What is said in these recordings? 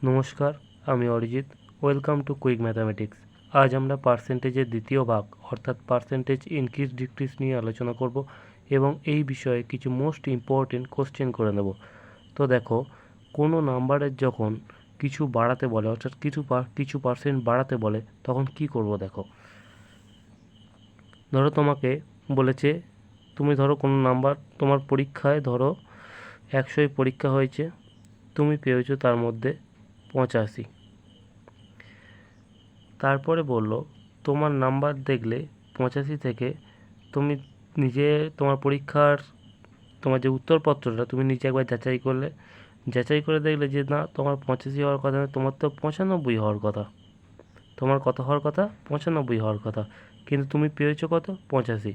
নমস্কার, আমি Arijit. Welcome to quick mathematics. আজ আমরা পার্সেন্টেজের দ্বিতীয় ভাগ অর্থাৎ পার্সেন্টেজ ইনক্রিজ ডিক্রিজ নিয়ে আলোচনা করব এবং এই বিষয়ে কিছু মোস্ট ইম্পর্টেন্ট কোশ্চেন করে নেব। তো দেখো, কোনো নাম্বারের যখন কিছু বাড়াতে বলে অর্থাৎ কিছু পার্সেন্ট বাড়াতে বলে তখন কি করব দেখো। ধরো তোমাকে বলেছে, তুমি ধরো কোনো নাম্বার তোমার পরীক্ষায় ধরো 100 পরীক্ষা হয়েছে, তুমি পেয়েছো তার মধ্যে 85। তারপরে বলল তোমার নাম্বার দেখলে 85 থেকে তুমি নিজে তোমার পরীক্ষার তোমার যে উত্তরপত্রটা তুমি নিজে একবার যাচাই করলে, যাচাই করে দেখলে যে না, তোমার 85 হওয়ার কথা নয়, তোমার তো 95 হওয়ার কথা। তোমার কত হওয়ার কথা? 95 হওয়ার কথা, কিন্তু তুমি পেয়েছো কত? 85।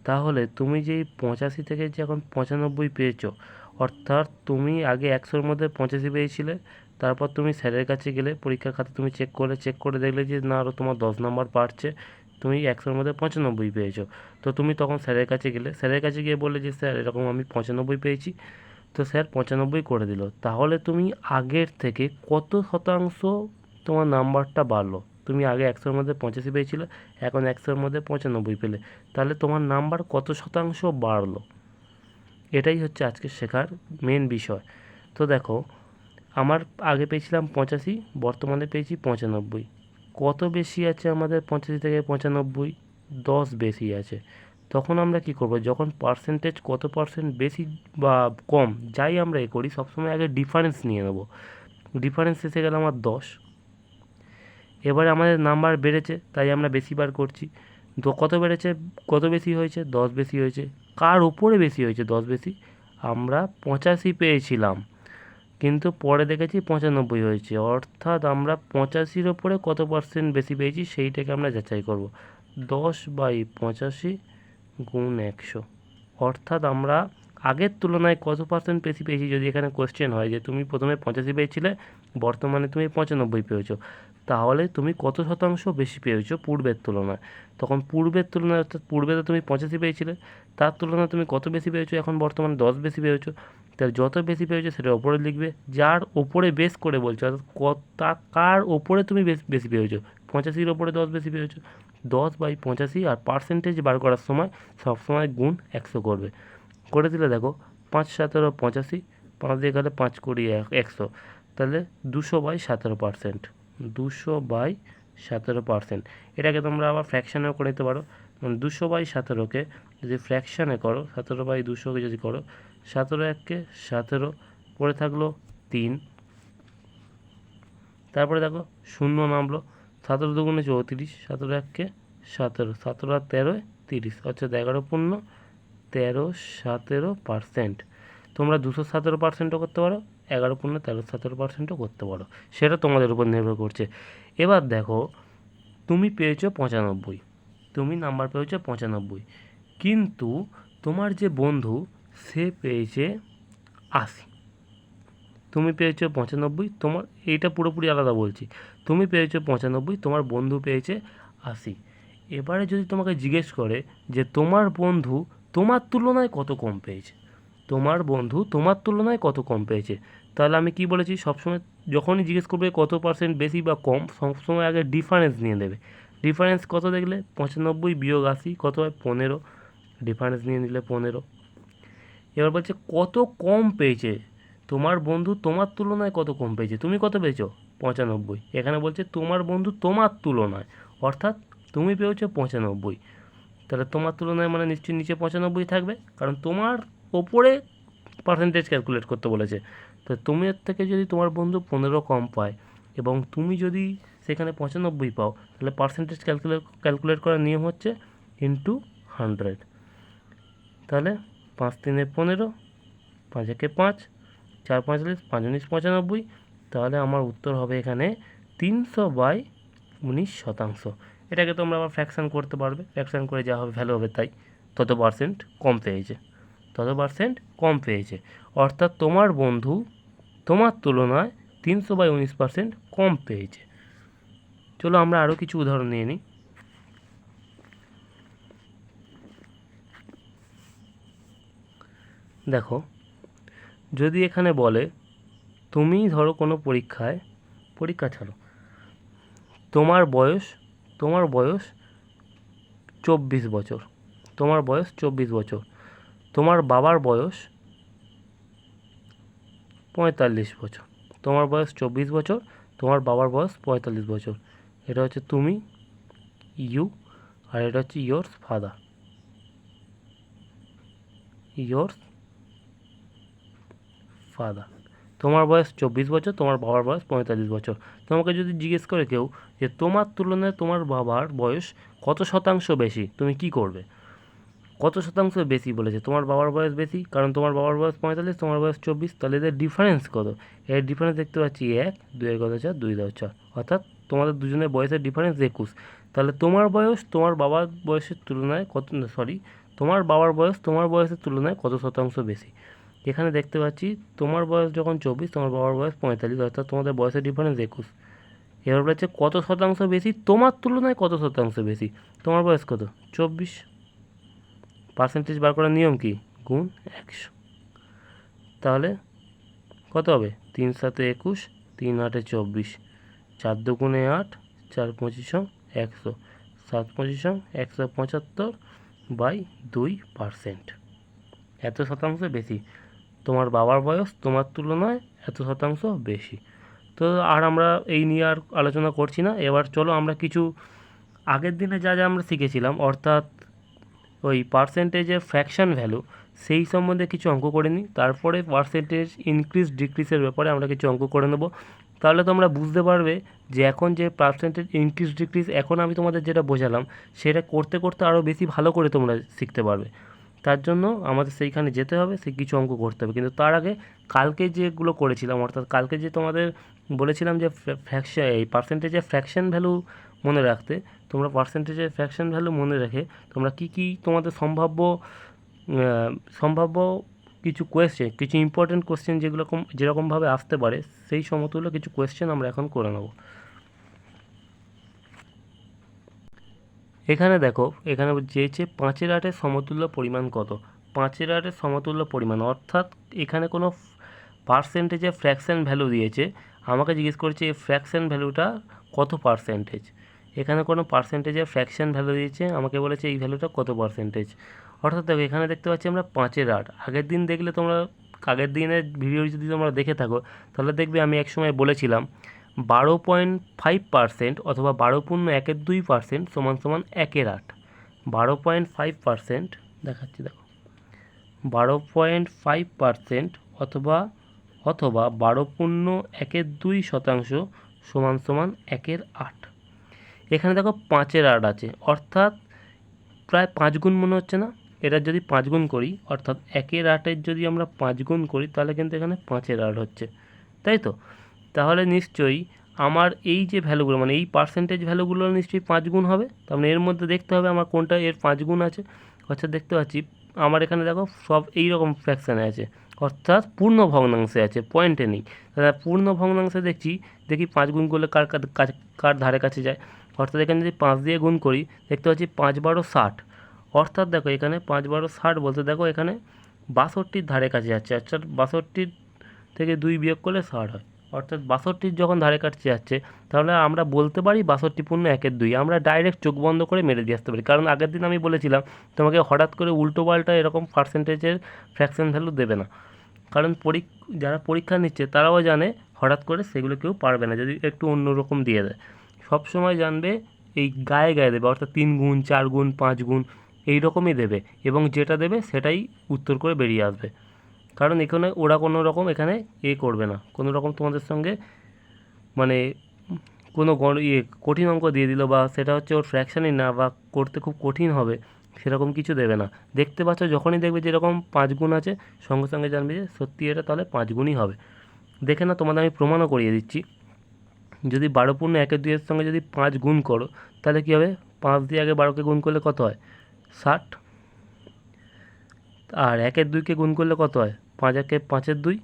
তাহলে তুমি যেই 85 থেকে যে এখন 95 পেয়েছো, অর্থাৎ তুমি আগে 100-র মধ্যে 85 পেয়েছিলে, তারপর তুমি স্যারের কাছে গেলে, পরীক্ষার খাতা তুমি চেক করে দেখলে যে না, আরও তোমার 10 নাম্বার বাড়ছে, তুমি 100-র মধ্যে 95 পেয়েছো। তো তুমি তখন স্যারের কাছে গেলে, স্যারের কাছে গিয়ে বললে যে স্যার এরকম আমি 95 পেয়েছি। তো স্যার 95 করে দিল। তাহলে তুমি আগের থেকে কত শতাংশ তোমার নাম্বারটা বাড়লো? তুমি আগে 100-র মধ্যে 85 পেয়েছিলে, এখন 100-র মধ্যে 95 পেলে, তাহলে তোমার নাম্বার কত শতাংশ বাড়লো? এটাই হচ্ছে আজকে শেখার মেন বিষয়। তো দেখো, আমার আগে পেয়েছিলাম 85, বর্তমানে পেয়েছি 95। কত বেশি আছে আমাদের 85 থেকে 95? 10 বেশি আছে। তখন আমরা কি করব? যখন পার্সেন্টেজ কত পার্সেন্ট বেশি বা কম যাই আমরা করি, সবসময় আগে ডিফারেন্স নিয়ে নেব। ডিফারেন্স এসে গেল আমার 10। এবারে আমাদের নাম্বার বেড়েছে, তাই আমরা বেশি বার করছি। তো কত বেড়েছে, কত বেশি হয়েছে? 10 বেশি হয়েছে। কার ওপরে বেশি হয়েছে 10 বেশি? আমরা 85 পেয়েছিলাম, কিন্তু পরে দেখেছি 95 হয়েছে। অর্থাৎ আমরা 85-র ওপরে কত পার্সেন্ট বেশি পেয়েছি সেইটাকে আমরা যাচাই করব। 10/85 গুণ 100। অর্থাৎ আমরা আগের তুলনায় কত পার্সেন্ট বেশি পেয়েছি। যদি এখানে কোয়েশ্চেন হয় যে তুমি প্রথমে 85 পেয়েছিলে, বর্তমানে তুমি 95 পেয়েছো, তাহলে তুমি কত শতাংশ বেশি পেয়েছো পূর্বের তুলনায়? তখন পূর্বের তুলনায়, অর্থাৎ পূর্বে তো তুমি 85 পেয়েছিলে, তার তুলনায় তুমি কত বেশি পেয়েছো? এখন বর্তমানে 10 বেশি পেয়েছো। তাহলে যত বেশি পেয়েছো সেটার ওপরে লিখবে, যার ওপরে বেস করে বলছো, অর্থাৎ কার ওপরে তুমি বেশি পেয়েছো। 85-র ওপরে 10 বেশি পেয়েছো। 10/85, আর পার্সেন্টেজ বার করার সময় সবসময় গুণ 100 করবে। করে দিলে দেখো, 5×17=85, 5 দিয়ে গেলে 5×20 100, তাহলে 200/17%। 200/17%। এটাকে তোমরা আবার ফ্র্যাকশানেও করে নিতে পারো। 200/17কে যদি ফ্র্যাকশানে করো, 17/200কে যদি করো, 17 17 পড়ে থাকলো 3। তারপরে দেখো শূন্য নামলো, 17 দুগুণে 34, 17 17, 17 আর 13 30, অর্থাৎ 11×13 তোমরা 217%ও করতে পারো, 11×13 করতে পারো, সেটা তোমাদের উপর নির্ভর করছে। এবার দেখো, তুমি পেয়েছো 95, তুমি নাম্বার পেয়েছো 95, কিন্তু তোমার যে বন্ধু সে পেয়েছে 80। তুমি পেয়েছো 95, তোমার এইটা পুরোপুরি আলাদা বলছি। তুমি পেয়েছো 95, তোমার বন্ধু পেয়েছে 80। এবারে যদি তোমাকে জিজ্ঞেস করে যে তোমার বন্ধু তোমার তুলনায় কত কম পেয়েছে, তোমার বন্ধু তোমার তুলনায় কত কম পেয়েছে, তাহলে আমি কি বলেছি? সবসময় যখনই জিজ্ঞেস করবে কত পার্সেন্ট বেশি বা কম, সবসময় আগে ডিফারেন্স নিয়ে নেবে। ডিফারেন্স কত দেখলে? 95 বিয়োগ 80 কত হয়? 15। ডিফারেন্স নিয়ে নিলে 15। এবার বলছে কত কম পেয়েছে তোমার বন্ধু তোমার তুলনায় কত কম পেয়েছে। তুমি কত পেয়েছো? 95। এখানে বলছে তোমার বন্ধু তোমার তুলনায়, অর্থাৎ তুমি পেয়েছো 95। তাহলে তোমার তুলনায় মানে নিশ্চয়ই নিচে 95 থাকবে, কারণ তোমার ওপরে পার্সেন্টেজ ক্যালকুলেট করতে বলেছে। তো তুমি এর থেকে যদি তোমার বন্ধু 15 কম পায় এবং তুমি যদি সেখানে 95 পাও, তাহলে পার্সেন্টেজ ক্যালকুলেট করার নিয়ম হচ্ছে ইন্টু 100। তাহলে 5×3=15, 5×1=5, 4×5=45, 5×19=95। তাহলে আমার উত্তর হবে এখানে 300/19%। এটাকে তোমরা আবার ফ্র্যাকশান করতে পারবে, ফ্র্যাকশান করে যা হবে ভ্যালু হবে তাই। তত পার্সেন্ট কম পেয়েছে, তত পার্সেন্ট কম পেয়েছে, অর্থাৎ তোমার বন্ধু তোমার তুলনায় 300/19% কম পেয়েছে। চলো আমরা আরও কিছু উদাহরণ নিয়ে নিই। দেখো, যদি এখানে বলে তুমি ধরো কোনো পরীক্ষায় পরীক্ষা ছাড়ো। তোমার বয়স 24 বছর, তোমার বয়স 24 বছর, তোমার বাবার বয়স 45 বছর, তোমার বয়স 24 বছর, তোমার বাবার বয়স 45 বছর। এটা হচ্ছে তুমি, ইউ, আর এটা হচ্ছে ইয়োরস ফাদার, ইয়োরস ফাদার। তোমার বয়স 24 বছর, তোমার বাবার বয়স 45 বছর। তোমাকে যদি জিজ্ঞেস করে কেউ যে তোমার তুলনায় তোমার বাবার বয়স কত শতাংশ বেশি, তুমি কি করবে? কত শতাংশ বেশি বলেছে? তোমার বাবার বয়স বেশি, কারণ তোমার বাবার বয়স 45, তোমার বয়স 24, তাহলে এদের ডিফারেন্স কত? এর ডিফারেন্স দেখতে পাচ্ছি 1, 2 কত 4, 2 10 4, অর্থাৎ তোমাদের দুজনের বয়সের ডিফারেন্স 21। তাহলে তোমার বয়স তোমার বাবার বয়সের তুলনায় কত, তোমার বাবার বয়স তোমার বয়সের তুলনায় কত শতাংশ বেশি? এখানে দেখতে পাচ্ছি তোমার বয়স যখন 24, তোমার বাবার বয়স 45, অর্থাৎ তোমাদের বয়সের ডিফারেন্স 21। এবার বলেছে কত শতাংশ বেশি তোমার তুলনায় কত শতাংশ বেশি। তোমার বয়স কত? 24। পার্সেন্টেজ বার করার নিয়ম কি? গুণ 100। তাহলে কত হবে? 3 7 21, 3 8 24, 4 2 8, 4 25 100, 7 25 175 বাই 2%। এত শতাংশ বেশি। তোমার বাবার বয়স তোমার তুলনায় এত শতাংশ বেশি। তো আর আমরা এই নিয়ে আর আলোচনা করছি না। এবার চলো আমরা কিছু আগের দিনে যা যা আমরা শিখেছিলাম, অর্থাৎ ওই পার্সেন্টেজের ফ্র্যাকশন ভ্যালু, সেই সম্বন্ধে কিছু অঙ্ক করে নিই। তারপরে পার্সেন্টেজ ইনক্রিজ ডিক্রিজের ব্যাপারে আমরা কিছু অঙ্ক করে নেব। তাহলে তোমরা বুঝতে পারবে যে এখন যে পার্সেন্টেজ ইনক্রিজ ডিক্রিজ, এখন আমি তোমাদের যেটা বোঝালাম সেটা করতে করতে আরও বেশি ভালো করে তোমরা শিখতে পারবে। তার জন্য আমাদের সেইখানে যেতে হবে, সেই কিছু অঙ্ক করতে হবে। কিন্তু তার আগে কালকে যেগুলো করেছিলাম, অর্থাৎ কালকে যে তোমাদের বলেছিলাম যে ফ্র্যাকশন, এই পার্সেন্টেজের ফ্র্যাকশন ভ্যালু মনে রাখতে, তোমরা পার্সেন্টেজের ফ্র্যাকশন ভ্যালু মনে রেখে তোমরা কী কী তোমাদের সম্ভাব্য কিছু কোয়েশ্চেন, কিছু ইম্পর্টেন্ট কোয়েশ্চেন যেরকমভাবে আসতে পারে, সেই সমতুল্য কিছু কোয়েশ্চেন আমরা এখন করে নেব। এখানে দেখো, এখানে চেয়েছে 5-এর 8-এর সমতুল্য পরিমাণ কত। 5-এর 8-এর সমতুল্য পরিমাণ, অর্থাৎ এখানে কোনো পার্সেন্টেজে ফ্র্যাকশন ভ্যালু দিয়েছে, আমাকে জিজ্ঞেস করেছে এই ফ্র্যাকশন ভ্যালুটা কত পার্সেন্টেজ। এখানে কোনো পার্সেন্টেজের ফ্র্যাকশন ভ্যালু দিয়েছে, আমাকে বলেছে এই ভ্যালুটা কত পার্সেন্টেজ। অর্থাৎ দেখো এখানে দেখতে পাচ্ছি আমরা 5-এর 8। আগের দিন দেখলে তোমরা, আগের দিনের ভিডিও যদি তোমরা দেখে থাকো, তাহলে দেখবে আমি একসময় বলেছিলাম 12.5% অথবা 12.12% সমান সমান 1-এর 8। 12.5% দেখাচ্ছি, দেখো 12.5% অথবা 12.12% সমান সমান 1-এর 8। এখানে দেখো 5-এর 8 আছে, অর্থাৎ প্রায় 5 গুণ মনে হচ্ছে না? এটার যদি 5 গুণ করি, অর্থাৎ 1-এর 8-এর যদি আমরা 5 গুণ করি, তাহলে কিন্তু এখানে 5-এর 8 হচ্ছে, তাই তো? তাহলে নিশ্চয়ই আমার এই যে ভ্যালুগুলো, মানে এই পার্সেন্টেজ ভ্যালুগুলো নিশ্চয়ই 5 গুণ হবে। তার মানে এর মধ্যে দেখতে হবে আমার কোনটা এর 5 গুণ আছে। অর্থাৎ দেখতে পাচ্ছি আমার এখানে দেখো সব এই রকম ফ্র্যাকশানে আছে, অর্থাৎ পূর্ণ ভগ্নাংশে আছে, পয়েন্টে নেই। তাহলে পূর্ণ ভগ্নাংশে দেখি 5 গুণ করলে কার ধারে কাছে যায়। অর্থাৎ এখানে যদি 5 দিয়ে গুণ করি, দেখতে পাচ্ছি 5 12 60। অর্থাৎ দেখো এখানে 5 12 60 বলতে দেখো এখানে 62-র ধারে কাছে যাচ্ছে। অর্থাৎ 62 থেকে 2 বিয়োগ করলে 60 হয়। অর্থাৎ 62 যখন ধারে কাছে যাচ্ছে, তাহলে আমরা বলতে পারি 62 পূর্ণ 1-এর 2। আমরা ডাইরেক্ট চোখ বন্ধ করে মেরে দিয়ে আসতে পারি, কারণ আগের দিন আমি বলেছিলাম তোমাকে হঠাৎ করে উল্টো পাল্টা এরকম পার্সেন্টেজের ফ্র্যাকশন ভ্যালু দেবে না, কারণ যারা পরীক্ষা নিচ্ছে তারাও জানে হঠাৎ করে সেগুলো কেউ পারবে না যদি একটু অন্যরকম দিয়ে দেয়। সব সময় জানবে এই গায়ে গায়ে দেবে, অর্থাৎ 3 গুণ 4 গুণ 5 গুণ এই রকমই দেবে, এবং যেটা দেবে সেটাই উত্তর করে বেরিয়ে আসবে। কারণ এখানে ওরা কোনো রকম এখানে করবে না, কোনো রকম তোমাদের সঙ্গে মানে কোনো কঠিন অঙ্ক দিয়ে দিল, বা সেটা হচ্ছে ওর ফ্র্যাকশানই না, বা করতে খুব কঠিন হবে, সেরকম কিছু দেবে না। দেখতে পাচ্ছ, যখনই দেখবে যেরকম 5 গুণ আছে, সঙ্গে সঙ্গে জানবে যে সত্যি এটা তাহলে 5 গুণই হবে। দেখে না, তোমাদের আমি প্রমাণও করিয়ে দিচ্ছি। যদি 12 পূর্ণ 1-এর 2-এর সঙ্গে যদি 5 গুণ করো, তাহলে কী হবে? 5 দিয়ে আগে 12কে গুণ করলে কত হয়? 60। আর 1-এর 2কে গুণ করলে কত হয়? 5 1-এ 5-এর 2।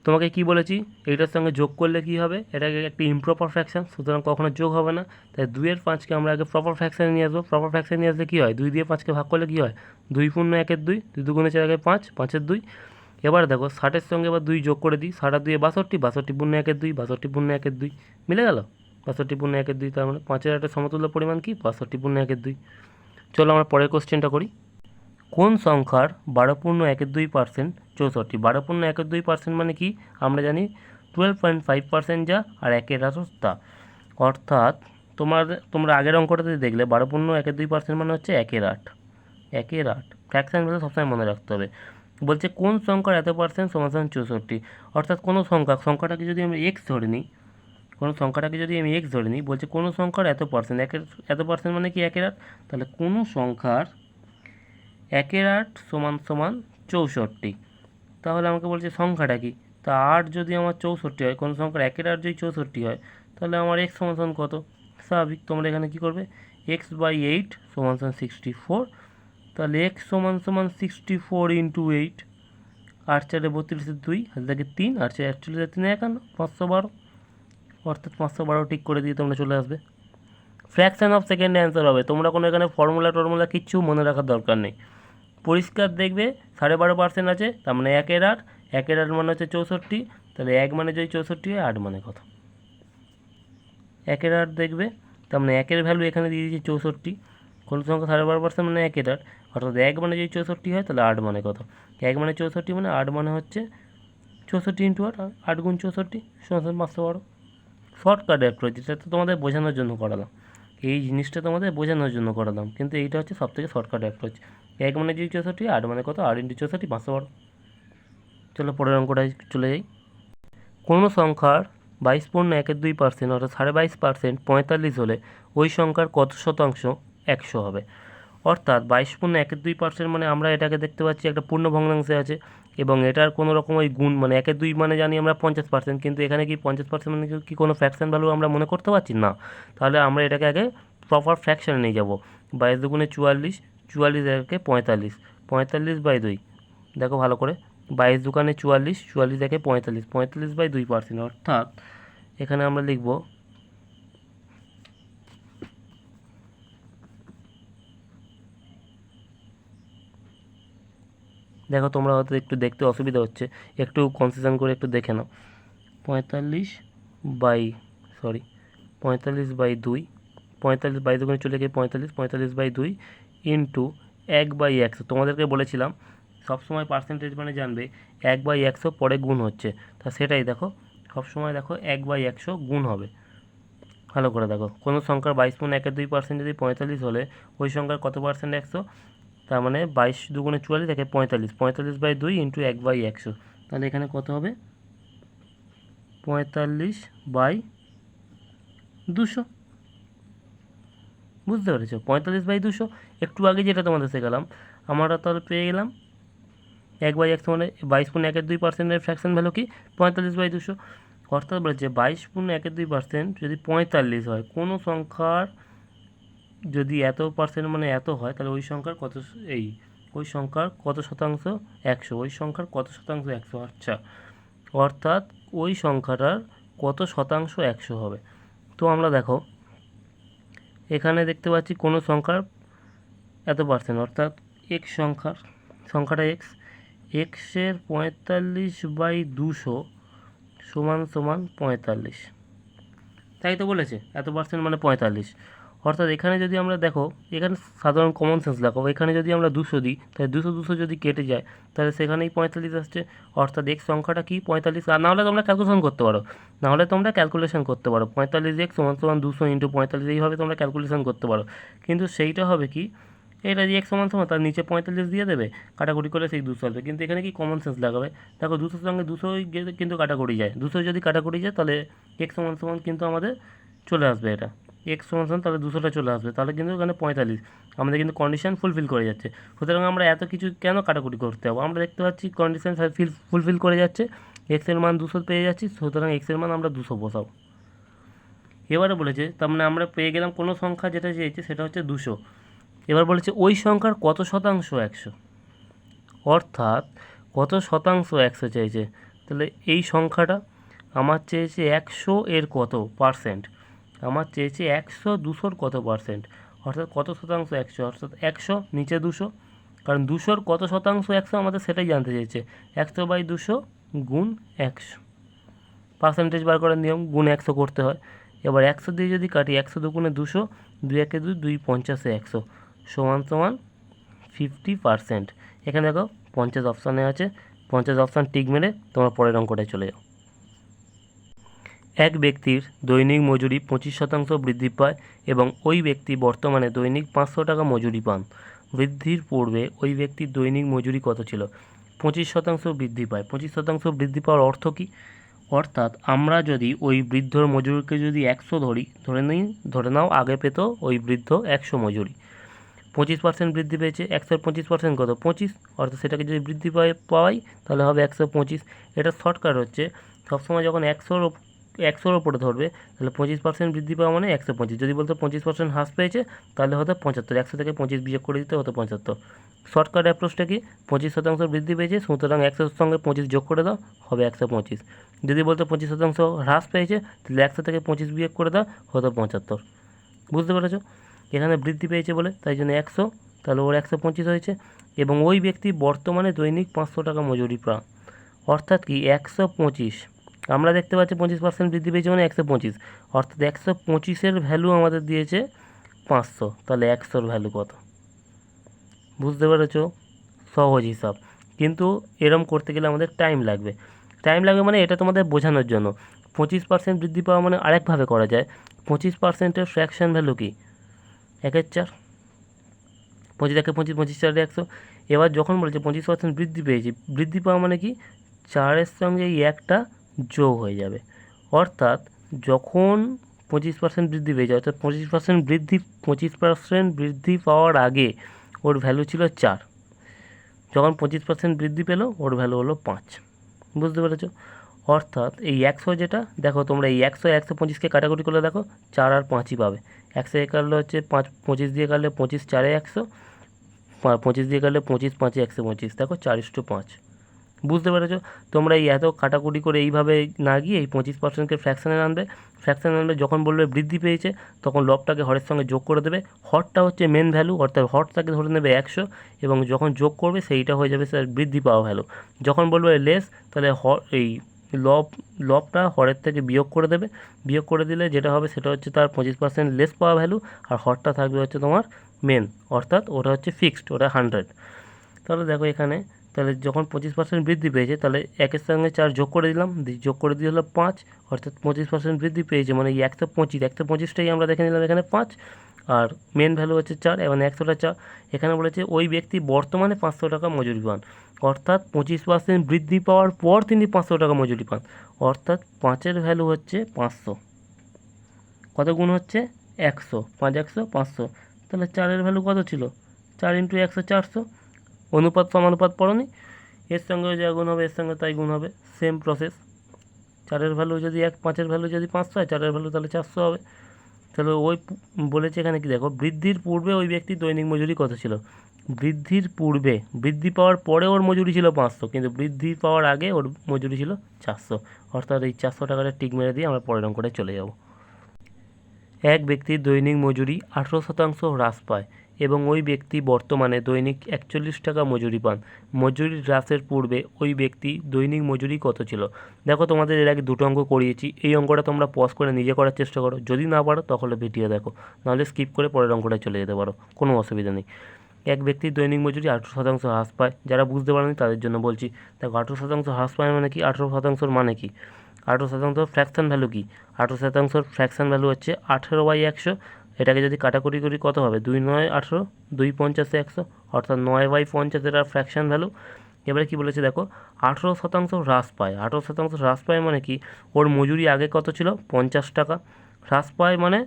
তোমাকে কি বলেছি, এইটার সঙ্গে যোগ করলে কি হবে? এটাকে একটি ইমপ্রপার ফ্র্যাকশন, সুতরাং কখনো যোগ হবে না। তাই 2-এর 5কে আমরা আগে প্রপার ফ্র্যাকশানে নিয়ে আসবো। প্রপার ফ্র্যাকশানে নিয়ে আসলে কী হয়? 2 দিয়ে 5কে ভাগ করলে কী হয়? 2 পূর্ণ 1-এর 2, 2 দুগুণে 4 আগে 5, 5-এর 2। এবার দেখো 60-এর সঙ্গে এবার 2 যোগ করে দিই, 60 আর 2 62, 62 পূর্ণ 1-এর 2, 62 পূর্ণ 1-এর 2 মিলে গেল। 62 পূর্ণ 1-এর 2, তার মানে 5-এর একটা সমতুল্য পরিমাণ কি 62 পূর্ণ 1-এর 2। চলো আমরা পরের কোশ্চেনটা করি। কোন সংখ্যার 12 পূর্ণ 1-এর 2% 64? 12 পূর্ণ 1-এর 2% মানে কি আমরা জানি 12.5% যা আর 1-এর তা। অর্থাৎ তোমরা আগের অঙ্কটাতে দেখলে 12 পূর্ণ 1-এর 2% মানে হচ্ছে 1-এর 8। 1-এর 8 ফ্র্যাকশন ভ্যালু সবসময় মনে রাখতে হবে। বলছে কোন সংখ্যার এত পার্সেন্ট সমান 64? অর্থাৎ কোনো সংখ্যাটাকে যদি আমি এক্স ধরে নিই, বলছে কোনো সংখ্যার এত পার্সেন্ট, এত পার্সেন্ট মানে কি 1-এর 8, তাহলে কোনো সংখ্যার 1-এর 8 সমান সমান 64। তাহলে আমাকে বলছে সংখ্যাটা কি, তা 8 যদি আমার 64 হয়, কোনো সংখ্যার 1-এর 8 যদি 64 হয়, তাহলে আমার এক্স সমান সমান কত? স্বাভাবিক তোমরা এখানে কী করবে, x/8 সমান সমান 64, তাহলে x সমান সমান 64 ইন্টু 8, 8 4 32, 2 হাতে থাকে 3, 8 4 41, 3 51, 512, অর্থাৎ 512 ঠিক করে দিয়ে তোমরা চলে আসবে। ফ্র্যাকশন অফ সেকেন্ডে অ্যান্সার হবে, তোমরা কোনো এখানে ফর্মুলা কিচ্ছু মনে রাখার দরকার নেই। পরিষ্কার দেখবে 12.5% আছে, তার মানে 1-এর 8, 1-এর 8 মানে হচ্ছে 64, তাহলে 1 মানে যদি 64 হয় 8 মানে কত? 1-এর 8 দেখবে, তার মানে 1-এর ভ্যালু এখানে দিয়ে দিয়েছে 64, কোনো সংখ্যা 12.5% মানে 1-এর 8, অর্থাৎ 1 মানে যদি 64 হয় তাহলে 8 মানে কত? 1 মানে 64 মানে 8 মানে হচ্ছে 64 ইন্টু 8, 8 গুণ 64 সমান 512। শর্টকাট অ্যাপ্রোচ, যেটা তো তোমাদের বোঝানোর জন্য করালাম, এই জিনিসটা তোমাদের বোঝানোর জন্য করালাম, কিন্তু এইটা হচ্ছে সবথেকে শর্টকাট অ্যাপ্রোচ। 1 মানে যদি 64, 8 মানে কত? 8 ইন্টু 64, 512। চলো পরের অঙ্কটায় চলে যাই। কোনো সংখ্যার 22 পূর্ণ 1-এর 2% অর্থাৎ 22.5% 45 হলে ওই সংখ্যার কত শতাংশ 100 হবে? অর্থাৎ 22 পূর্ণ 1-এর 2% মানে আমরা এটাকে দেখতে পাচ্ছি একটা পূর্ণ ভগ্নাংশে আছে, এবং এটার কোনো রকম ওই গুণ মানে 1-এর 2 মানে জানি আমরা 50%, কিন্তু এখানে কি 50% মানে কি কোনো ফ্র্যাকশন ভ্যালু আমরা মনে করতে পারছি না। তাহলে আমরা এটাকে আগে প্রপার ফ্র্যাকশনে নিয়ে যাব। 22 দুগুণে 44, 44 একে 45, 45/2, দেখো ভালো করে, 22 দুগুণে 44, 44 একে 45, 45/2%, অর্থাৎ এখানে আমরা লিখব দেখো তোমরা হয়তো একটু দেখতে অসুবিধা হচ্ছে, একটু কনসিডার করে একটু দেখে নাও। 45/2, 45/2, 22 দুগুণে চলে গিয়ে 45, 45/2 ইন্টু 1/100। তোমাদেরকে বলেছিলাম সবসময় পার্সেন্টেজ মানে জানবে 1/100 পরে গুণ হচ্ছে, তা সেটাই দেখো সবসময় দেখো 1/100 গুণ হবে। ভালো করে দেখো, কোনো সংখ্যার 22 পূর্ণ 1-এর 2% যদি 45 হলে ওই সংখ্যার কত পার্সেন্ট 100? তার মানে 22 দুগুণে 44 একে 45, 45/2 ইন্টু 1/100, তাহলে এখানে কত হবে? 45/200। বুঝতে পেরেছো? 45/200। একটু আগে যেটা তোমাদের শেখালাম আমরা তাহলে পেয়ে গেলাম 1/100 মানে 22 পূর্ণ 1-এর 2%-এর ফ্র্যাকশন ভ্যালু কি 45/200। অর্থাৎ বলেছে 22 পূর্ণ 1-এর 2% যদি 45 হয়, কোনো সংখ্যার যদি এত পার্সেন্ট মানে এত হয়, তাহলে ওই সংখ্যার কত শতাংশ 100? ওই সংখ্যার কত শতাংশ 100? আচ্ছা, অর্থাৎ ওই সংখ্যাটার কত শতাংশ 100 হবে। তো আমরা দেখো এখানে দেখতে পাচ্ছি কোনো সংখ্যার এত পার্সেন্ট, অর্থাৎ এক্স সংখ্যাটা এক্সের 45/200 সমান সমান 45, তাই তো বলেছে এত পার্সেন্ট মানে 45। অর্থাৎ এখানে যদি আমরা দেখো, এখানে সাধারণ কমন সেন্স দেখো, এখানে যদি আমরা 200 দিই তাহলে 200 যদি কেটে যায় তাহলে সেখানেই 45 আসছে, অর্থাৎ এক্স সংখ্যাটা কি 45। আর নাহলে তোমরা ক্যালকুলেশন করতে পারো, 45x সমান সমান 200 ইন্টু 45, এইভাবে তোমরা ক্যালকুলেশন করতে পারো। কিন্তু সেইটা হবে কি, এটা যে এক্স সমান সমান তার নিচে 45 দিয়ে দেবে, কাটাকুটি করে সেই 200 আসবে। কিন্তু এখানে কি কমন সেন্স লাগাবে, দেখো 200 সঙ্গে 200 কিন্তু কাটাকুটি যায়, 200 যদি কাটাকুটি যায় তাহলে এক্স সমান সমান কিন্তু আমাদের চলে আসবে, এটা এক্স সমান সমান তাহলে 200টা চলে আসবে, তাহলে কিন্তু এখানে 45 আমাদের কিন্তু কন্ডিশন ফুলফিল করে যাচ্ছে। সুতরাং আমরা এত কিছু কেন কাটাকুটি করতে হবে, আমরা দেখতে পাচ্ছি কন্ডিশন ফুলফিল করে যাচ্ছে, এক্সের মান 200 পেয়ে যাচ্ছি, সুতরাং এক্সের মান আমরা 200 বসাবো। এবারে বলেছে তার মানে আমরা পেয়ে গেলাম কোনো সংখ্যা যেটা চেয়েছে সেটা হচ্ছে 200। এবার বলেছে ওই সংখ্যার কত শতাংশ 100, অর্থাৎ কত শতাংশ 100 চাইছে। তাহলে এই সংখ্যাটা আমার চেয়েছে 100 এর কত পার্সেন্ট, আমার চেয়েছে 100 200-র কত পার্সেন্ট, অর্থাৎ কত শতাংশ 100, অর্থাৎ 100 নিচে 200 কারণ 200-র কত শতাংশ 100 আমাদের সেটাই জানতে চেয়েছে। 100/200 গুণ 100, পার্সেন্টেজ বার করার নিয়ম, গুণ 100 করতে হয়। এবার 100 দিয়ে যদি কাটি, 100 দুগুণে 200, 2 একে 2, 2 50-এ 100 সমান সমান 50%। এখানে দেখো 50 অপশানে আছে, 50 অপশান টিক মেরে তোমার পরের অঙ্কটায় চলে যাও। এক ব্যক্তির দৈনিক মজুরি 25% বৃদ্ধি পায় এবং ওই ব্যক্তি বর্তমানে দৈনিক 500 টাকা মজুরি পান। বৃদ্ধির পূর্বে ওই ব্যক্তির দৈনিক মজুরি কত ছিল? 25% বৃদ্ধি পায়। 25% বৃদ্ধি পাওয়ার অর্থ কী? অর্থাৎ আমরা যদি ওই বৃদ্ধর মজুরিকে যদি 100 ধরে নাও আগে পেত ওই বৃদ্ধ 100 মজুরি, 25% বৃদ্ধি পেয়েছে, 100-র 25% কত? 25, অর্থাৎ সেটাকে যদি বৃদ্ধি পাওয়াই তাহলে হবে 125। এটা শর্টকাট হচ্ছে, সবসময় যখন 100-র ওপরে ধরবে তাহলে 25% বৃদ্ধি পাওয়া মানে 125। যদি বলতো 25% হ্রাস পেয়েছে তাহলে হতো 75, 100 থেকে 25 বিয়োগ করে দিতে হতো 75। শর্টকাট অ্যাপ্রোচটা কি? 25% বৃদ্ধি পেয়েছে, সুতরাং 100-র সঙ্গে 25 যোগ করে দাও, হবে 125। যদি বলতো 25% হ্রাস পেয়েছে তাহলে 100 থেকে 25 বিয়োগ করে দাও, হতো 75। বুঝতে পেরেছো? এখানে বৃদ্ধি পেয়েছে বলে তাই জন্য 100, তাহলে ওর 125 হয়েছে। এবং ওই ব্যক্তি বর্তমানে দৈনিক 500 টাকা মজুরি পান। অর্থাৎ কি 125, আমরা দেখতে পাচ্ছি 25% বৃদ্ধি পেয়েছে মানে 125, অর্থাৎ 125-এর ভ্যালু আমাদের দিয়েছে 500, তাহলে 100-র ভ্যালু কত? বুঝতে পেরেছো? সহজ হিসাব, কিন্তু এরম করতে গেলে আমাদের টাইম লাগবে মানে এটা তোমাদের বোঝানোর জন্য। 25% বৃদ্ধি পাওয়া মানে আরেকভাবে করা যায়। 25%-এর ফ্র্যাকশন ভ্যালু কি? 1/4। 25 একে 25, 25 4 100। এবার যখন বলছে 25% বৃদ্ধি পেয়েছে, বৃদ্ধি পাওয়া মানে কি? 4-এর সঙ্গে এই একটা যোগ হয়ে যাবে। অর্থাৎ যখন 25% বৃদ্ধি পেয়েছে, অর্থাৎ 25% বৃদ্ধি পাওয়ার আগে ওর ভ্যালু ছিল 4, যখন 25% বৃদ্ধি পেল ওর ভ্যালু হলো 5। বুঝতে পেরেছো? অর্থাৎ এই 100 যেটা দেখো তোমরা, এই 100 125-কে কাটাকুটি করলে দেখো 4 আর 5ই পাবে। 100 এ কাটলে হচ্ছে 5, 25 দিয়ে কাটলে 25 4-এ 100, 25 দিয়ে কাটলে 25 5-এ 125, দেখো 4:5। বুঝতে পেরেছো? তোমরা এই এত কাটাকুটি করে এইভাবে না গিয়ে এই 25%-কে ফ্র্যাকশানে আনবে। যখন বলবে বৃদ্ধি পেয়েছে তখন লবটাকে হরের সঙ্গে যোগ করে দেবে। হরটা হচ্ছে মেন ভ্যালু, অর্থাৎ হরটাকে ধরে নেবে 100 এবং যখন যোগ করবে সেইটা হয়ে যাবে স্যার বৃদ্ধি পাওয়া ভ্যালু। যখন বলবে লেস তাহলে এই লবটা হরের থেকে বিয়োগ করে দেবে। বিয়োগ করে দিলে যেটা হবে সেটা হচ্ছে তার 25% লেস পাওয়া ভ্যালু, আর হরটা থাকবে হচ্ছে তোমার মেন, অর্থাৎ ওটা হচ্ছে ফিক্সড, ওটা 100। তাহলে দেখো এখানে, তাহলে যখন 25% বৃদ্ধি পেয়েছে তাহলে 1-এর সঙ্গে 4 যোগ করে দিলাম, যোগ করে দিয়ে হলো 5, অর্থাৎ 25% বৃদ্ধি পেয়েছে মানে এই 125টাই আমরা দেখে নিলাম এখানে 5, আর মেন ভ্যালু হচ্ছে 4 এবং 100টা 4। এখানে বলেছে ওই ব্যক্তি বর্তমানে 500 টাকা মজুরি পান, অর্থাৎ 25% বৃদ্ধি পাওয়ার পর তিনি 500 টাকা মজুরি পান, অর্থাৎ 5-এর ভ্যালু হচ্ছে 500। কত গুণ হচ্ছে? 100, 5 100 500, তাহলে 4-এর ভ্যালু কত ছিল? 4 × 100 400। অনুপাত সমানুপাত পড়নি? এর সঙ্গে যা গুণ হবে এর সঙ্গে তাই গুণ হবে, সেম প্রসেস। 4-এর ভ্যালু যদি 5-এর ভ্যালু যদি 500 হয়, 4-এর ভ্যালু তাহলে 400 হবে। তাহলে ওই বলেছে এখানে কি দেখো, বৃদ্ধির পূর্বে ওই ব্যক্তির দৈনিক মজুরি কত ছিল? বৃদ্ধির পূর্বে, বৃদ্ধি পাওয়ার পরে ওর মজুরি ছিল 500, কিন্তু বৃদ্ধি পাওয়ার আগে ওর মজুরি ছিল 400, অর্থাৎ এই 400 টাকাটা টিক মেরে দিয়ে আমরা পরের অঙ্কটায় চলে যাব। এক ব্যক্তির দৈনিক মজুরি 18% হ্রাস পায় এবং ওই ব্যক্তি বর্তমানে দৈনিক 41 টাকা মজুরি পান। মজুরি হ্রাসের পূর্বে ওই ব্যক্তি দৈনিক মজুরি কত ছিল? দেখো তোমাদের এর আগে দুটো অঙ্ক করিয়েছি, এই অঙ্কটা তোমরা পজ করে নিজে করার চেষ্টা করো, যদি না পারো তাহলে ভিডিও দেখো, নাহলে স্কিপ করে পরের অঙ্কটায় চলে যেতে পারো, কোনো অসুবিধা নেই। এক ব্যক্তির দৈনিক মজুরি 18% হ্রাস পায়, যারা বুঝতে পারেনি তাদের জন্য বলছি। দেখো 18% হ্রাস পায় মানে কি? 18%-র মানে কি? 18% ফ্র্যাকশন ভ্যালু কি? 18%-র ফ্র্যাকশন ভ্যালু হচ্ছে 18/100। এটাকে যদি কাটাকুটি করি কত হবে? 2 9 18, 2 50 100, অর্থাৎ 9/50 এটা ফ্র্যাকশন ভ্যালু। এবারে কি বলেছে দেখো, 18% হ্রাস পায়। 18% হ্রাস পায় মানে কি? ওর মজুরি আগে কত ছিল? 50 টাকা। হ্রাস পায় মানে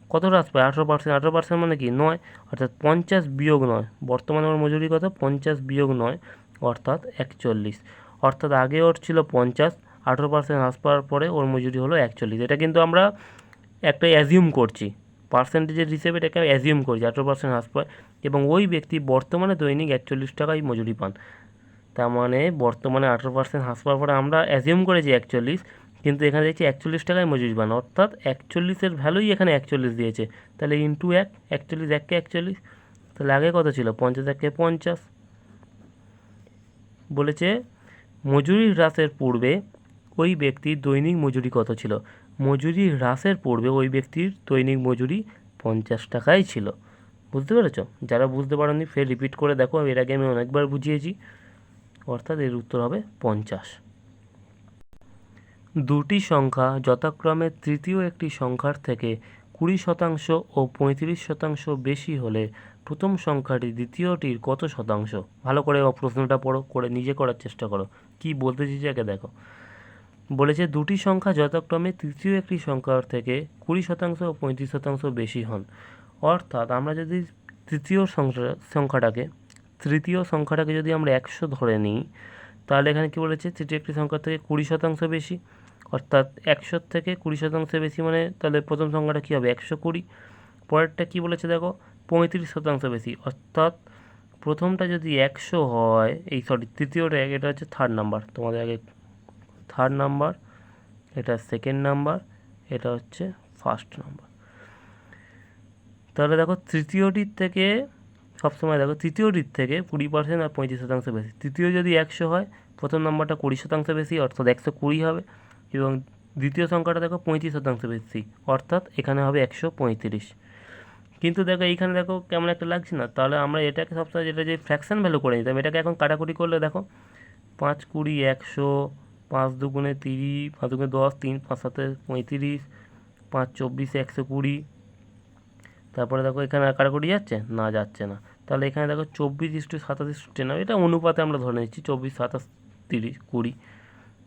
কত হ্রাস পায়? 18%। 18% মানে কি? 9, অর্থাৎ 50 বিয়োগ 9। বর্তমানে ওর মজুরি কত? 50 বিয়োগ 9, অর্থাৎ 41। অর্থাৎ আগে ওর ছিল 50, 18% হ্রাস পাওয়ার পরে ওর মজুরি হলো 41। এটা কিন্তু আমরা একটা অ্যাজিউম করছি, পার্সেন্টেজের হিসেবে এটাকে অ্যাজিউম করছি 18% হ্রাস পায় এবং ওই ব্যক্তি বর্তমানে দৈনিক 41 টাকায় মজুরি পান। তার মানে বর্তমানে 18% হ্রাস পাওয়ার পরে আমরা অ্যাজিউম করেছি 41, কিন্তু এখানে দেখছি 41 টাকায় মজুরি পান, অর্থাৎ 41-এর ভ্যালুই এখানে 41 দিয়েছে। তাহলে ইন্টু 1, 41 1-কে 41, তাহলে আগে কত ছিল? 50 1-কে 50, বলেছে মজুরি হ্রাসের পূর্বে ওই ব্যক্তির দৈনিক মজুরি কত ছিল। মজুরি হ্রাসের পূর্বে ওই ব্যক্তির দৈনিক মজুরি 50 টাকাই ছিল। বুঝতে পেরেছ? যারা বুঝতে পারোনি ফের রিপিট করে দেখো, এর আগে আমি অনেকবার বুঝিয়েছি। অর্থাৎ এর উত্তর হবে 50। দুটি সংখ্যা যথাক্রমে তৃতীয় একটি সংখ্যার থেকে 20% ও 35% বেশি হলে প্রথম সংখ্যাটি দ্বিতীয়টির কত শতাংশ? ভালো করে প্রশ্নটা পড়ো, করে নিজে করার চেষ্টা করো কি বলতে চেয়েছে আগে দেখো। বলেছে দুটি সংখ্যা যথাক্রমে তৃতীয় একটি সংখ্যার থেকে 20% ও 35% বেশি হন। অর্থাৎ আমরা যদি তৃতীয় সংখ্যাটাকে যদি আমরা 100 ধরে নিই, তাহলে এখানে কি বলেছে তৃতীয় একটি সংখ্যার থেকে 20% বেশি। অর্থাৎ 100 থেকে 20% বেশি মানে তাহলে প্রথম সংখ্যাটা কী হবে 120। পরেরটা কি বলেছে দেখো 35% বেশি। অর্থাৎ প্রথমটা যদি 100 হয়, তৃতীয়টা, এটা হচ্ছে থার্ড নাম্বার, তোমাদের আগে থার্ড নাম্বার, এটা সেকেন্ড নাম্বার, এটা হচ্ছে ফার্স্ট নাম্বার। তাহলে দেখো তৃতীয়টির থেকে সবসময় দেখো তৃতীয়টির থেকে 20% আর 35% বেশি। তৃতীয় যদি 100 হয়, প্রথম নাম্বারটা 20% বেশি, অর্থাৎ 120 হবে। এবং দ্বিতীয় সংখ্যাটা দেখো 35% বেশি, অর্থাৎ এখানে হবে 135। কিন্তু দেখো এইখানে দেখো কেমন একটা লাগছে না? তাহলে আমরা এটাকে সবসময় যেটা যে ফ্র্যাকশন ভ্যালু করে নিতাম, এটাকে এখন কাটাকুটি করলে দেখো 5 20 100, 5 দুগুণে 30, 5 দুগুণে 10, 3 5 7 35, 5 24 120। তারপরে দেখো এখানে কাটাকুটি যাচ্ছে না, যাচ্ছে না। তাহলে এখানে দেখো 24:27:10, এটা অনুপাতে আমরা ধরে নিচ্ছি 24 27 30 20,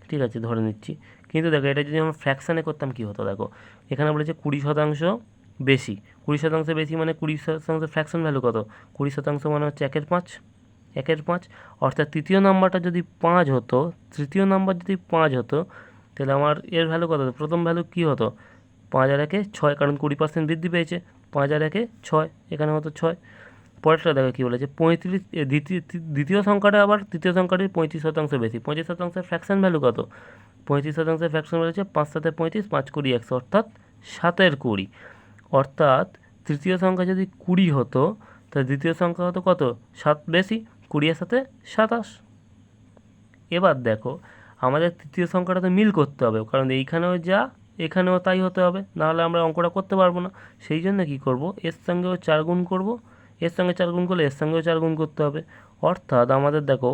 ঠিক আছে ধরে নিচ্ছি। কিন্তু দেখো এটা যদি আমরা ফ্র্যাকশানে করতাম কী হতো দেখো, এখানে বলেছে 20% বেশি। 20% বেশি মানে 20% ফ্র্যাকশন ভ্যালু কত? 20% মানে হচ্ছে 1/5, 1/5। অর্থাৎ তৃতীয় নাম্বারটা যদি 5 হতো, তৃতীয় নাম্বার যদি 5 হতো, তাহলে আমার এর ভ্যালু কত হতো? প্রথম ভ্যালু কী হতো? 5 আর 1 6, কারণ 20% বৃদ্ধি পেয়েছে। 5 আর 1 6, এখানে হতো 6। পরেরটা দেখো কী বলেছে 35, দ্বিতীয় সংখ্যাটা আবার তৃতীয় সংখ্যাটির 35% বেশি। 35% ফ্র্যাকশন ভ্যালু কত? 35% ফ্র্যাকশন বলেছে 5 7 35, 5 20 100, অর্থাৎ 7/20। অর্থাৎ তৃতীয় সংখ্যা যদি 20 হতো, তাহলে দ্বিতীয় সংখ্যা হতো কত? 7 বেশি, 20 এর সাথে 27। এবার দেখো আমাদের তৃতীয় সংখ্যাটা তো মিল করতে হবে, কারণ এইখানেও যা এখানেও তাই হতে হবে, নাহলে আমরা অঙ্কটা করতে পারবো না। সেই জন্য কী করব, এর সঙ্গেও 4 গুণ করব, এর সঙ্গে 4 গুণ করলে এর সঙ্গেও 4 গুণ করতে হবে। অর্থাৎ আমাদের দেখো,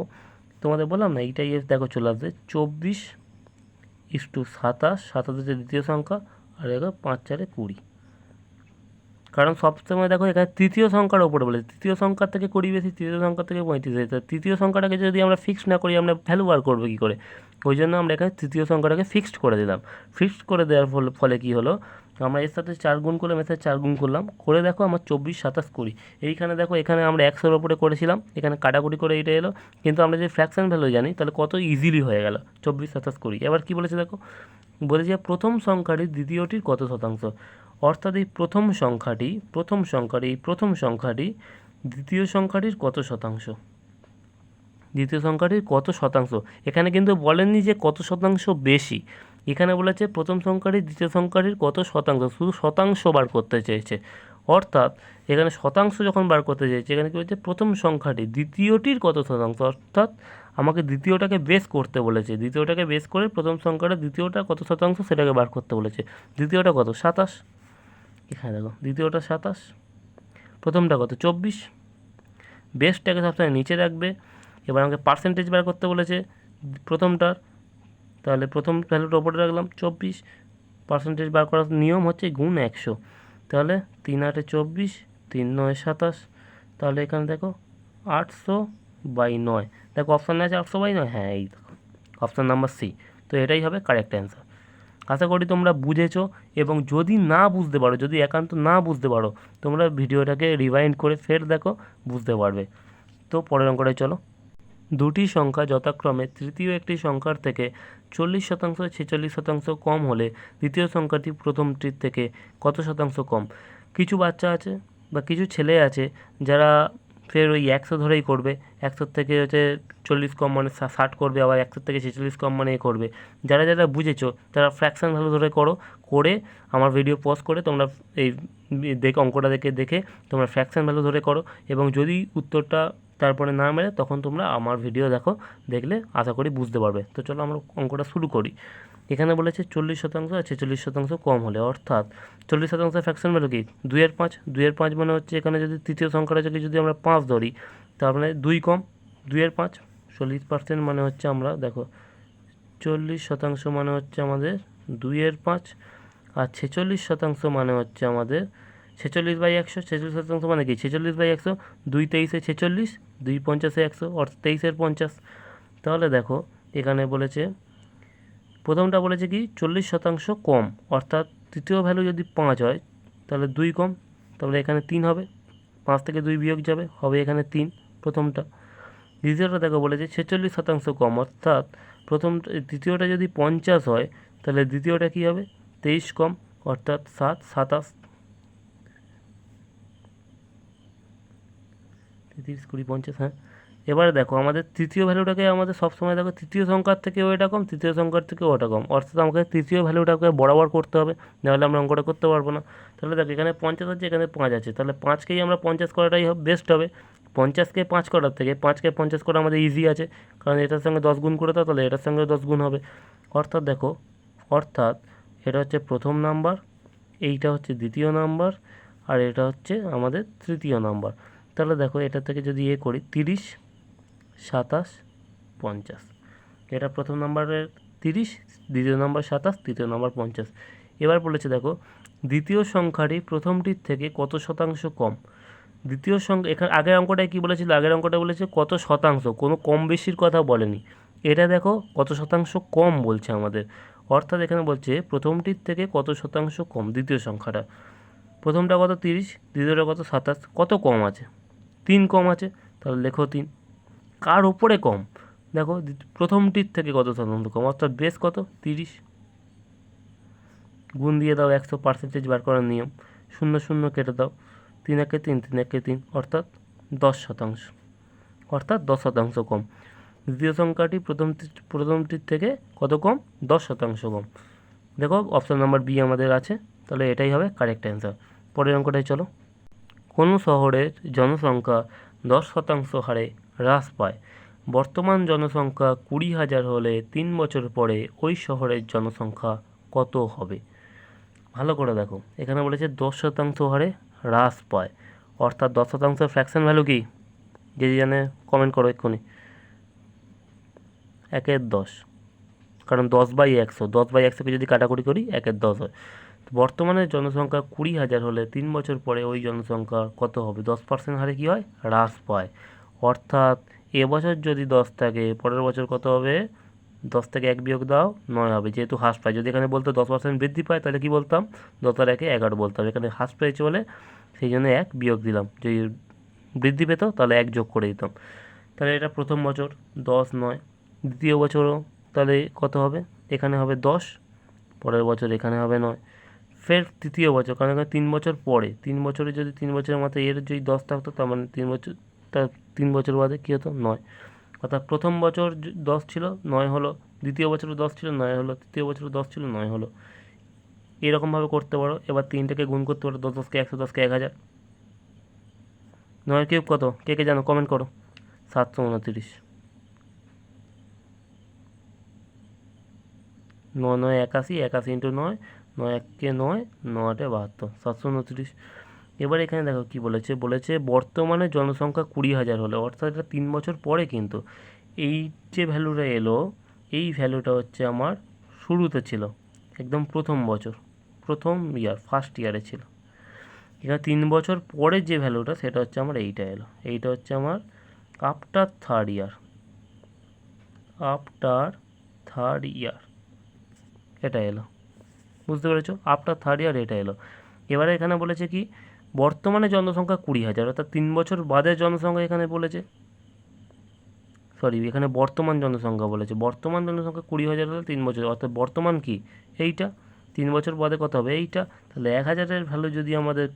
তোমাদের বললাম না এইটাই দেখো চলে আসবে 24:27, 27 হচ্ছে দ্বিতীয় সংখ্যা, আর দেখো 5 4 20। কারণ সবসময় দেখো এখানে তৃতীয় সংখ্যার ওপরে বলে, তৃতীয় সংখ্যার থেকে 20 বেশি, তৃতীয় সংখ্যার থেকে 35 বেশি। তৃতীয় সংখ্যাটাকে যদি আমরা ফিক্সড না করি, আমরা ভ্যালু বার করবো কী করে? ওই জন্য আমরা এখানে তৃতীয় সংখ্যাটাকে ফিক্সড করে দিলাম। ফিক্সড করে দেওয়ার ফলে কী হলো, আমরা এর সাথে 4 গুণ করলাম, এর সাথে 4 গুণ করলাম, করে দেখো আমার 24 27 20। এইখানে দেখো এখানে আমরা 100-র ওপরে করেছিলাম, এখানে কাটাকুটি করে এইটা এলো। কিন্তু আমরা যদি ফ্র্যাকশন ভ্যালু জানি, তাহলে কত ইজিলি হয়ে গেল 24 27 20। এবার কী বলেছে দেখো, বলেছে প্রথম সংখ্যাটির দ্বিতীয়টির কত শতাংশ। অর্থাৎ এই প্রথম সংখ্যাটি দ্বিতীয় সংখ্যাটির কত শতাংশ, দ্বিতীয় সংখ্যাটির কত শতাংশ। এখানে কিন্তু বলেননি যে কত শতাংশ বেশি, এখানে বলেছে প্রথম সংখ্যাটি দ্বিতীয় সংখ্যাটির কত শতাংশ, শুধু শতাংশ বার করতে চেয়েছে। অর্থাৎ এখানে শতাংশ যখন বার করতে চেয়েছে, এখানে কী বলছে প্রথম সংখ্যাটি দ্বিতীয়টির কত শতাংশ। অর্থাৎ আমাকে দ্বিতীয়টাকে বেস করতে বলেছে, দ্বিতীয়টাকে বেস করে প্রথম সংখ্যাটা দ্বিতীয়টা কত শতাংশ সেটাকে বার করতে বলেছে। দ্বিতীয়টা কত? 27। এখানে দেখো দ্বিতীয়টা 27, প্রথমটা কত? 24। বেসটাকে সবসময় নিচে রাখবে। এবার আমাকে পার্সেন্টেজ বার করতে বলেছে প্রথমটার, তাহলে প্রথম ভ্যালুটা ওপরে রাখলাম 24। পার্সেন্টেজ বার করার নিয়ম হচ্ছে গুণ 100। তাহলে 3 8 24, 3 9 27। তাহলে এখানে দেখো 800/9। দেখো অপশানে আছে 800/9, হ্যাঁ এই দেখো অপশান নাম্বার সি। তো এটাই হবে কারেক্ট অ্যান্সার। আশা করি তোমরা বুঝেছো, এবং যদি না বুঝতে পারো, যদি একান্ত না বুঝতে পারো, তোমরা ভিডিওটাকে রিভাইন্ড করে ফের দেখো, বুঝতে পারবে। তো পরের অঙ্কটায় চলো। দুটি সংখ্যা যথাক্রমে তৃতীয় একটি সংখ্যার থেকে 40% 46% কম হলে দ্বিতীয় সংখ্যাটি প্রথমটির থেকে কত শতাংশ কম। কিছু বাচ্চা আছে বা কিছু ছেলে আছে যারা ফের ওই 100 ধরেই করবে, 100 থেকে হচ্ছে 40 কম মানে 60 করবে, আবার 100 থেকে 46 কম মানে করবে। যারা যারা বুঝেছো তারা ফ্র্যাকশান ভ্যালু ধরে করো, করে আমার ভিডিও পজ করে তোমরা এই দেখে অঙ্কটা দেখে তোমরা ফ্র্যাকশান ভ্যালু ধরে করো। এবং যদি উত্তরটা তারপরে না মেলে তখন তোমরা আমার ভিডিও দেখো, দেখলে আশা করি বুঝতে পারবে। তো চলো আমরা অঙ্কটা শুরু করি। এখানে বলেছে 40% আর 46% কম হলে, অর্থাৎ 40% ফ্র্যাকশন ভ্যালু কি 2/5। 2/5 মানে হচ্ছে এখানে যদি তৃতীয় সংখ্যাটাকে যদি আমরা 5 ধরি, তার মানে 2 কম 2/5। 40% মানে হচ্ছে আমরা দেখো 40% মানে হচ্ছে আমাদের 2/5, আর 46% মানে হচ্ছে আমাদের 46/100। 46% মানে কি 46/100, 2 23-এ 46, 2 50-এ 100, অর্থাৎ 23/50। তাহলে দেখো এখানে বলেছে প্রথমটা বলেছে কি 40% কম, অর্থাৎ তৃতীয় ভ্যালু যদি 5 হয় তাহলে 2 কম, তাহলে এখানে 3 হবে। 5 থেকে 2 বিয়োগ যাবে, হবে এখানে 3 প্রথমটা। দ্বিতীয়টা দেখো বলেছে 46% কম, অর্থাৎ তৃতীয়টা যদি 50 হয় তাহলে দ্বিতীয়টা কী হবে 23 কম, অর্থাৎ 7 27। 30 20 50, হ্যাঁ। এবারে দেখো আমাদের তৃতীয় ভ্যালুটাকে আমাদের সবসময় দেখো তৃতীয় সংখ্যার থেকে ওটা কম, তৃতীয় সংখ্যার থেকে ওটা কম, অর্থাৎ আমাকে তৃতীয় ভ্যালুটাকে বরাবর করতে হবে, নাহলে আমরা অঙ্কটা করতে পারবো না। তাহলে দেখো এখানে 50 আছে, এখানে 5 আছে, তাহলে 5কেই আমরা 50 করাটাই বেস্ট হবে। 50কে 5 করার থেকে 5কে 50 করা আমাদের ইজি আছে, কারণ এটার সঙ্গে 10 গুণ করে দাও, তাহলে এটার সঙ্গে 10 গুণ হবে। অর্থাৎ দেখো, অর্থাৎ এটা হচ্ছে প্রথম নাম্বার, এইটা হচ্ছে দ্বিতীয় নাম্বার, আর এটা হচ্ছে আমাদের তৃতীয় নাম্বার। তাহলে দেখো এটা থেকে যদি করি 30 27 50, এটা প্রথম নাম্বারের 30, দ্বিতীয় নাম্বার 27, তৃতীয় নাম্বার 50। এবার বলেছে দেখো দ্বিতীয় সংখ্যাটি প্রথমটির থেকে কত শতাংশ কম। দ্বিতীয় সংখ্যা, এখানে আগের অঙ্কটায় কী বলেছিল, আগের অঙ্কটা বলেছে কত শতাংশ, কোনো কম বেশির কথা বলেনি। এটা দেখো কত শতাংশ কম বলছে আমাদের, অর্থাৎ এখানে বলছে প্রথমটির থেকে কত শতাংশ কম দ্বিতীয় সংখ্যাটা। প্রথমটা কত 30, দ্বিতীয়টা কত 27, কত কম আছে 3 কম আছে, তাহলে লেখো 3। কার ওপরে কম, দেখো প্রথমটির থেকে কত শতাংশ কম, অর্থাৎ বেশ কত 30। গুণ দিয়ে দাও 100, পার্সেন্টেজ বার করার নিয়ম, 0 0 কেটে দাও, 3 একে 3, 3 একে 3, অর্থাৎ 10%, অর্থাৎ 10% কম। দ্বিতীয় সংখ্যাটি প্রথমটির থেকে কত কম 10% কম। দেখো অপশান নাম্বার বি আমাদের আছে, তাহলে এটাই হবে কারেক্ট অ্যান্সার। পরের অঙ্কটায় চলো। কোনো শহরের জনসংখ্যা 10% হারে হ্রাস পায়, বর্তমান জনসংখ্যা 20,000 হলে 3 বছর পরে ওই শহরের জনসংখ্যা কত হবে। ভালো করে দেখো এখানে বলেছে 10% হারে হ্রাস পায়, অর্থাৎ 10% ফ্র্যাকশন ভ্যালু কি, যে জানে কমেন্ট করো এক্ষুনি। 1/10, কারণ 10/100, 10/100কে যদি কাটাকুটি করি 1/10 হয়। বর্তমানে জনসংখ্যা 20,000 হলে 3 বছর পরে ওই জনসংখ্যা কত হবে, 10% হারে কী হয় হ্রাস পায়, অর্থাৎ এবছর যদি 10 থাকে পরের বছর কত হবে, 10 থেকে 1 বিয়োগ দাও 9 হবে, যেহেতু হ্রাস পায়। যদি এখানে বলতো 10% বৃদ্ধি পায় তাহলে কী বলতাম, 10 আর 1-এ 11 বলতাম, এখানে হ্রাস পেয়েছে বলে সেই জন্য 1 বিয়োগ দিলাম, যদি বৃদ্ধি পেত তাহলে 1 যোগ করে দিতাম। তাহলে এটা প্রথম বছর 10 9, দ্বিতীয় বছরও তাহলে কত হবে, এখানে হবে 10, পরের বছর এখানে হবে 9, ফের তৃতীয় বছর, কারণ এখানে 3 বছর পরে, 3 বছরে যদি 3 বছরের মাথায় যদি 10 থাকতো তার মানে 3 বছর, তার 3 বছর বাদে কী হতো 9, অর্থাৎ প্রথম বছর 10 ছিল 9 হলো, দ্বিতীয় বছরও 10 ছিল 9 হলো, তৃতীয় বছরও 10 ছিল 9 হলো। এরকমভাবে করতে পারো। এবার 3টাকে গুণ করতে পারো, 10 10কে 100, 10কে 1000, 9 কিউব কত, কে কে জানো কমেন্ট করো। 729, 9 9 81, 81 ইন্টু 9, 9 1-কে 9, 9 8-এ 72, 729। এবার এখানে দেখো কি বলেছে, বলেছে বর্তমানে জনসংখ্যা 20,000 হলে, অর্থাৎ এটা 3 বছর পরে, কিন্তু এই যে ভ্যালুটা এলো এই ভ্যালুটা হচ্ছে আমার শুরুতে ছিল, একদম প্রথম বছর, প্রথম ইয়ার, ফার্স্ট ইয়ারে ছিল। এখানে 3 বছর পরে যে ভ্যালুটা সেটা হচ্ছে আমার এইটা এলো, এইটা হচ্ছে আমার after third year, after third year এটা এলো, বুঝতে পেরেছো, আফটার থার্ড ইয়ার এটা এলো। এবারে এখানে বলেছে কি বর্তমানে জনসংখ্যা 20,000, অর্থাৎ 3 বছর বাদে জনসংখ্যা এখানে বলেছে, সরি এখানে বর্তমান জনসংখ্যা বলেছে, বর্তমান জনসংখ্যা 20,000 হলে 3 বছর, অর্থাৎ বর্তমান কি এইটা, 3 বছর বাদে কত হবে এইটা, তাহলে 1,000-এর ভ্যালু যদি আমাদের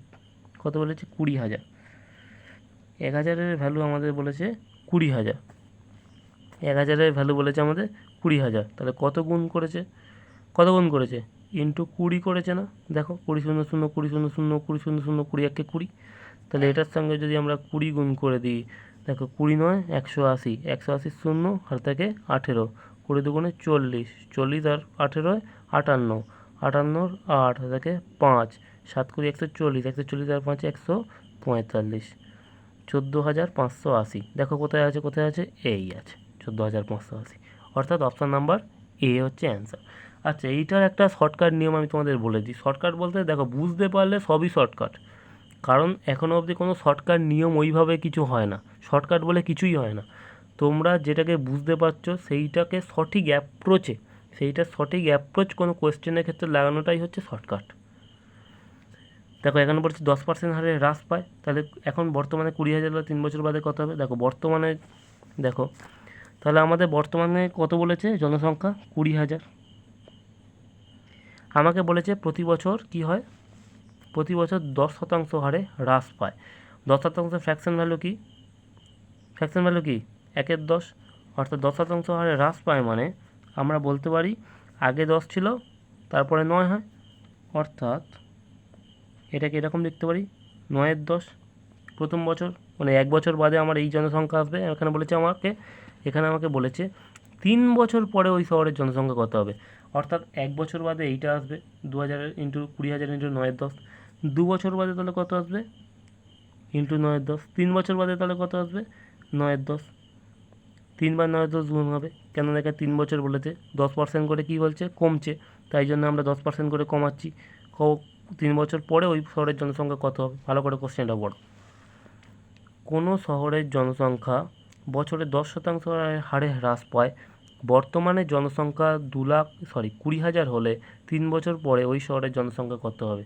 কত বলেছে 20,000, 1,000-এর ভ্যালু আমাদের বলেছে 20,000, 1,000-এর ভ্যালু বলেছে আমাদের 20,000, তাহলে কত গুণ করেছে, কত গুণ করেছে ইন্টু 20 করেছে না, দেখো 20 0 0 20 0 0 20 0 0 20 1-কে 20, তাহলে এটার সঙ্গে যদি আমরা 20 গুণ করে দিই, দেখো 20 9 180, 180 শূন্য আর থেকে 18, 20 দুগুণে 40, 40 আর 18 58, 58 8 থেকে 5, 7 কুড়ি 140, 140 আর 5 145, 14,580। দেখো কোথায় আছে, কোথায় আছে, এই আছে 14,580, অর্থাৎ অপশান নাম্বার এ হচ্ছে অ্যান্সার। আচ্ছা, এইটার একটা শর্টকাট নিয়ম আমি তোমাদের বলে দিই। শর্টকাট বলতে দেখো, বুঝতে পারলে সবই শর্টকাট, কারণ এখনও অবধি কোনো শর্টকাট নিয়ম ওইভাবে কিছু হয় না, শর্টকাট বলে কিছুই হয় না। তোমরা যেটাকে বুঝতে পারছো সেইটাকে সঠিক অ্যাপ্রোচে, সঠিক অ্যাপ্রোচ কোনো কোয়েশ্চেনের ক্ষেত্রে লাগানোটাই হচ্ছে শর্টকাট। দেখো এখানে বলছে 10% হারে হ্রাস পায়, তাহলে এখন বর্তমানে 20,000 হলে 3 বছর বাদে কত হবে? দেখো বর্তমানে, দেখো তাহলে আমাদের বর্তমানে কত বলেছে জনসংখ্যা? 20,000। আমাকে বলেছে প্রতি বছর কি হয়, প্রতি বছর 10% হারে হ্রাস পায়। 10% ফ্র্যাকশন ভ্যালু কি? ফ্র্যাকশন ভ্যালু কি? 1/10, অর্থাৎ 10% হারে হ্রাস পায় মানে আমরা বলতে পারি আগে 10 ছিল, তারপরে 9 হয়, অর্থাৎ এটাকে এরকম লিখতে পারি 9/10 প্রথম বছর, মানে 1 বছর বাদে আমার এই জনসংখ্যা আসবে। এখানে আমাকে বলেছে 3 বছর পরে ওই শহরের জনসংখ্যা কত হবে, অর্থাৎ 1 বছর বাদে এইটা আসবে 2000 ইন্টু 20,000 ইন্টু 9/10, 2 বছর বাদে তাহলে কত আসবে ইন্টু 9/10, 3 বছর বাদে তাহলে কত আসবে 9/10, 3 বার 9/10 গুণ হবে, কেন দেখে 3 বছর বলেছে, 10% করে কি বলছে কমছে, তাই জন্য আমরা 10% করে কমাচ্ছি। 3 বছর পরে ওই শহরের জনসংখ্যা কত হবে, ভালো করে কোশ্চেনটা পড়ো। কোনো শহরের জনসংখ্যা বছরে 10% হারে হ্রাস পায়, বর্তমানে জনসংখ্যা 20,000 হলে 3 বছর পরে ওই শহরের জনসংখ্যা কত হবে।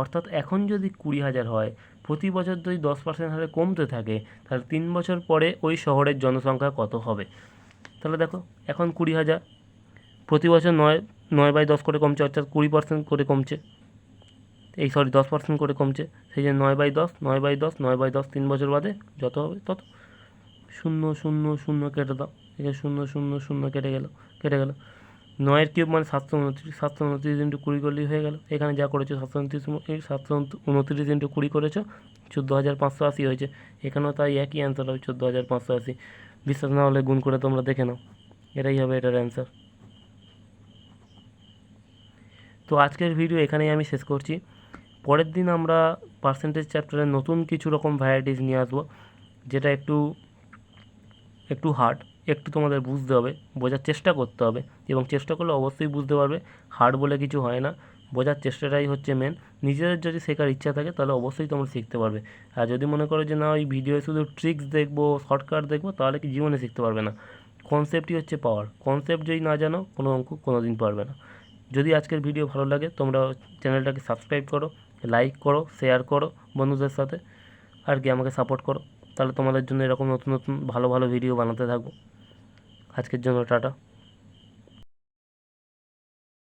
অর্থাৎ এখন যদি 20,000 হয়, প্রতি বছর যদি 10% হারে কমতে থাকে, তাহলে 3 বছর পরে ওই শহরের জনসংখ্যা কত হবে। তাহলে দেখো এখন 20,000, প্রতি বছর 9/10 করে কমছে, অর্থাৎ 20% করে কমছে, 10% করে কমছে, সেই জন্য 9/10, 9/10, 9/10, 3 বছর বাদে যত হবে তত। 0 0 0 কেটে দাও, এখানে 0 0 0 কেটে গেল। 9 কিউব মানে 729, 729 ইন্টু 20 করলেই হয়ে গেল। এখানে যা করেছো 729 ইন্টু 20 করেছো, 14,580 হয়েছে। এখানেও তাই একই অ্যান্সার হবে 14,580। বিশ্বাস না হলে গুণ করে তোমরা দেখে নাও, এটাই হবে এটার অ্যান্সার। তো আজকের ভিডিও এখানেই আমি শেষ করছি। পরের দিন আমরা পার্সেন্টেজ চ্যাপ্টারের নতুন কিছু রকম ভ্যারাইটিস নিয়ে আসবো, যেটা একটু হার্ড, একটু তোমাদের বুঝতে হবে, বোঝার চেষ্টা করতে হবে, এবং চেষ্টা করলে অবশ্যই বুঝতে পারবে। হার্ড বলে কিছু হয় না, বোঝার চেষ্টাটাই হচ্ছে মেন। নিজেদের যদি শেখার ইচ্ছা থাকে তাহলে অবশ্যই তোমরা শিখতে পারবে। আর যদি মনে করো যে না, ওই ভিডিওয়ে শুধু ট্রিক্স দেখবো, শর্টকাট দেখবো, তাহলে কি জীবনে শিখতে পারবে না। কনসেপ্টই হচ্ছে পাওয়ার, কনসেপ্ট যদি না জানো কোনো অঙ্ক কোনো দিন পারবে না। যদি আজকের ভিডিও ভালো লাগে তোমরা চ্যানেলটাকে সাবস্ক্রাইব করো, লাইক করো, শেয়ার করো বন্ধুদের সাথে, আর কি আমাকে সাপোর্ট করো। তাহলে তোমাদের জন্য এরকম নতুন নতুন ভালো ভালো ভিডিও বানাতে থাকবো। আজকের জন্য টাটা।